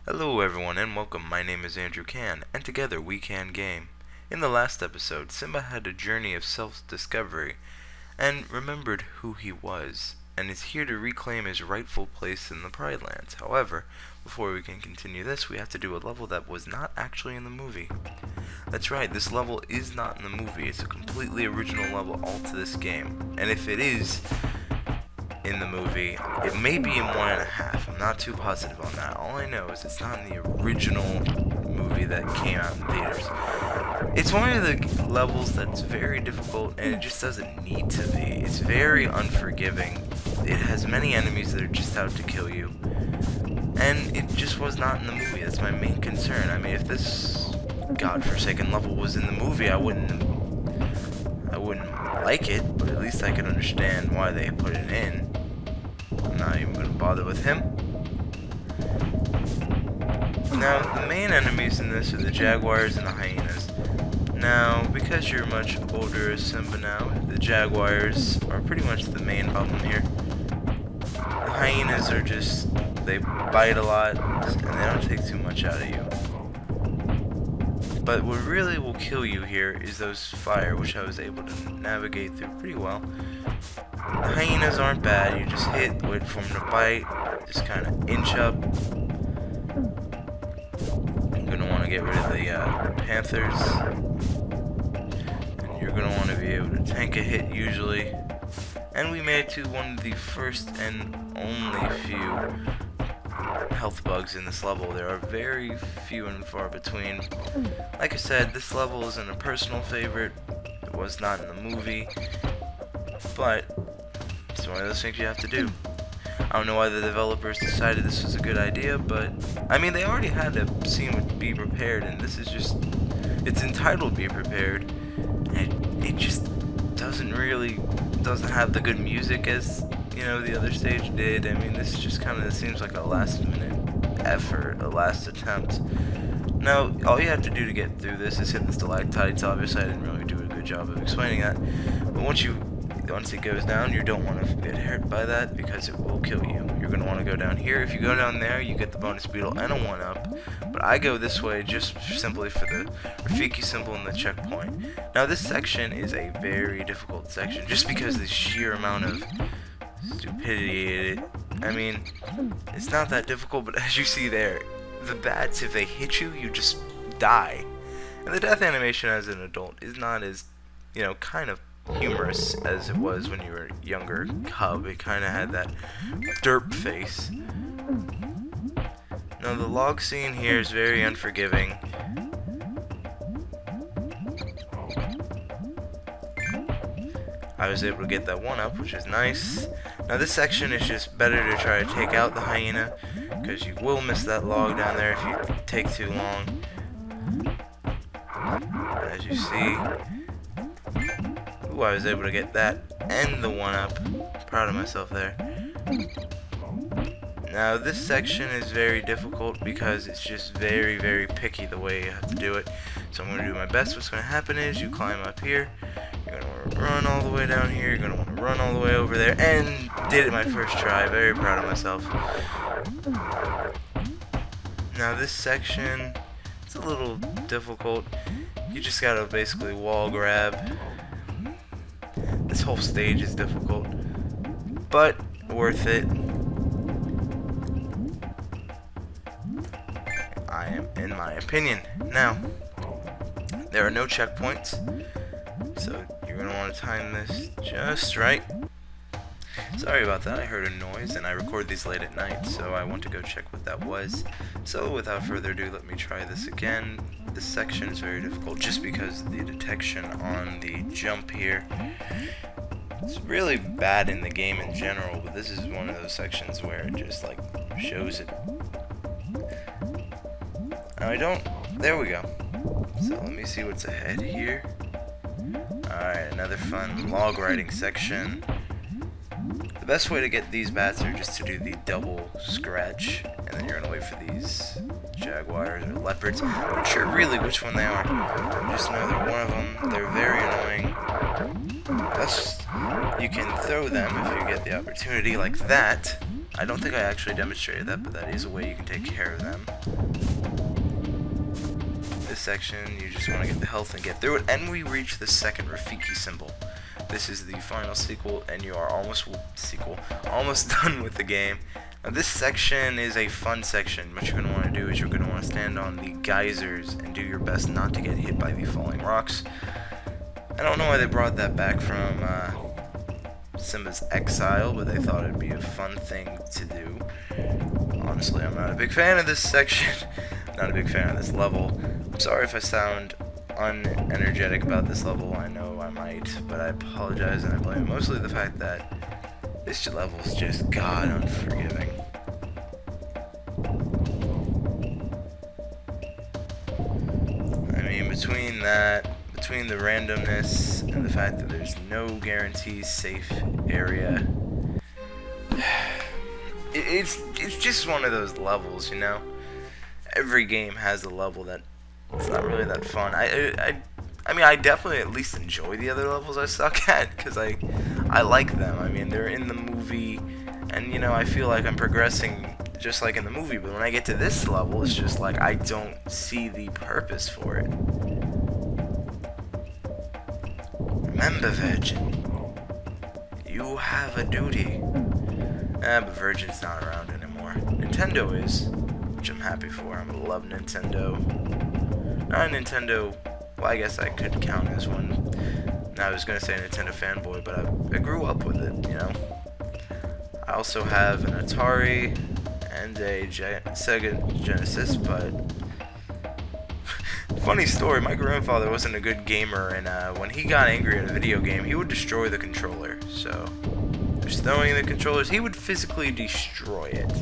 Hello everyone and welcome, my name is Andrew Can, and together we can game. In the last episode, Simba had a journey of self-discovery, and remembered who he was, and is here to reclaim his rightful place in the Pride Lands. However, before we can continue this, we have to do a level that was not actually in the movie. That's right, this level is not in the movie, it's a completely original level all to this game, and if it is in the movie, it may be in 1.5. I'm not too positive on that. All I know is it's not in the original movie that came out in theaters. It's one of the levels that's very difficult, and it just doesn't need to be. It's very unforgiving. It has many enemies that are just out to kill you, and it just was not in the movie. That's my main concern. I mean, if this godforsaken level was in the movie, I wouldn't like it, but at least I can understand why they put it in. I'm not even going to bother with him. Now, the main enemies in this are the jaguars and the hyenas. Now, because you're much older as Simba now, the jaguars are pretty much the main problem here. The hyenas are just, they bite a lot, and they don't take too much out of you. But what really will kill you here is those fire, which I was able to navigate through pretty well. The hyenas aren't bad, you just wait for them to bite, just kind of inch up. I'm going to want to get rid of the panthers. And you're going to want to be able to tank a hit usually. And we made it to one of the first and only few health bugs in this level. There are very few and far between. Like I said, this level isn't a personal favorite. It was not in the movie, but it's one of those things you have to do. I don't know why the developers decided this was a good idea, but I mean, they already had a scene with Be Prepared, and this is just, it's entitled Be Prepared, and it just doesn't have the good music as, you know, the other stage did. I mean, this just kind of seems like a last minute effort, a last attempt. Now, all you have to do to get through this is hit the stalactites. Obviously, I didn't really do a good job of explaining that, but once it goes down, you don't want to get hurt by that because it will kill you. You're going to want to go down here. If you go down there, you get the bonus beetle and a 1-up, but I go this way just simply for the Rafiki symbol and the checkpoint. Now, this section is a very difficult section just because of the sheer amount of stupidity. I mean, it's not that difficult, but as you see there, the bats, if they hit you, you just die. And the death animation as an adult is not as, you know, kind of humorous as it was when you were a younger cub. It kind of had that derp face. Now, the log scene here is very unforgiving. I was able to get that 1-up, which is nice. Now, this section is just better to try to take out the hyena, because you will miss that log down there if you take too long. As you see, ooh, I was able to get that and the 1-up. Proud of myself there. Now, this section is very difficult because it's just very, very picky the way you have to do it. So I'm going to do my best. What's going to happen is you climb up here. You're going to want to run all the way down here. You're going to want to run all the way over there. And did it my first try. Very proud of myself. Now, this section, it's a little difficult. You just got to basically wall grab. This whole stage is difficult, but worth it. In my opinion. Now, there are no checkpoints, so you're going to want to time this just right. Sorry about that, I heard a noise, and I record these late at night, so I want to go check what that was. So without further ado, let me try this again. This section is very difficult just because the detection on the jump here. It's really bad in the game in general, but this is one of those sections where it just like shows it. Now there we go. So let me see what's ahead here. Alright, another fun log riding section. The best way to get these bats are just to do the double scratch, and then you're gonna wait for these jaguars or leopards. I'm not sure really which one they are. I just know they're one of them. They're very annoying. Thus, you can throw them if you get the opportunity like that. I don't think I actually demonstrated that, but that is a way you can take care of them. this section, you just want to get the health and get through it, and we reach the second Rafiki symbol. This is the final sequel, and you are almost done with the game. Now this section is a fun section. What you're going to want to do is you're going to want to stand on the geysers and do your best not to get hit by the falling rocks. I don't know why they brought that back from Simba's Exile, but they thought it'd be a fun thing to do. Honestly, I'm not a big fan of this section. Not a big fan of this level. I'm sorry if I sound unenergetic about this level. I know I might, but I apologize, and I blame mostly the fact that this level is just god unforgiving. I mean, between the randomness and the fact that there's no guarantee safe area, it's just one of those levels, you know. Every game has a level that it's not really that fun. I mean, I definitely at least enjoy the other levels I suck at, because I like them. I mean, they're in the movie, and you know, I feel like I'm progressing just like in the movie, but when I get to this level, it's just like I don't see the purpose for it. Remember, Virgin, you have a duty. But Virgin's not around anymore. Nintendo is, which I'm happy for. I love Nintendo. Not a Nintendo, well, I guess I could count as one. I was going to say a Nintendo fanboy, but I grew up with it, you know. I also have an Atari and a Sega Genesis, but funny story, my grandfather wasn't a good gamer, and when he got angry at a video game, he would destroy the controller. So just throwing the controllers, he would physically destroy it.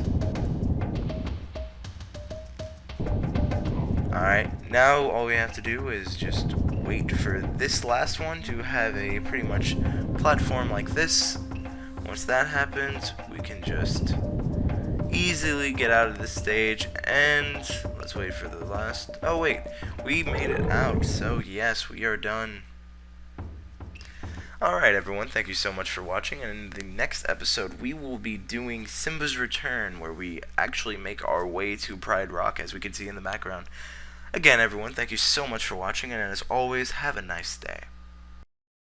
Alright, now all we have to do is just wait for this last one to have a pretty much platform like this. Once that happens, we can just easily get out of this stage, and let's wait for the last... Oh wait, we made it out, so yes, we are done. Alright everyone, thank you so much for watching, and in the next episode we will be doing Simba's Return, where we actually make our way to Pride Rock, as we can see in the background. Again everyone, thank you so much for watching, and as always, have a nice day.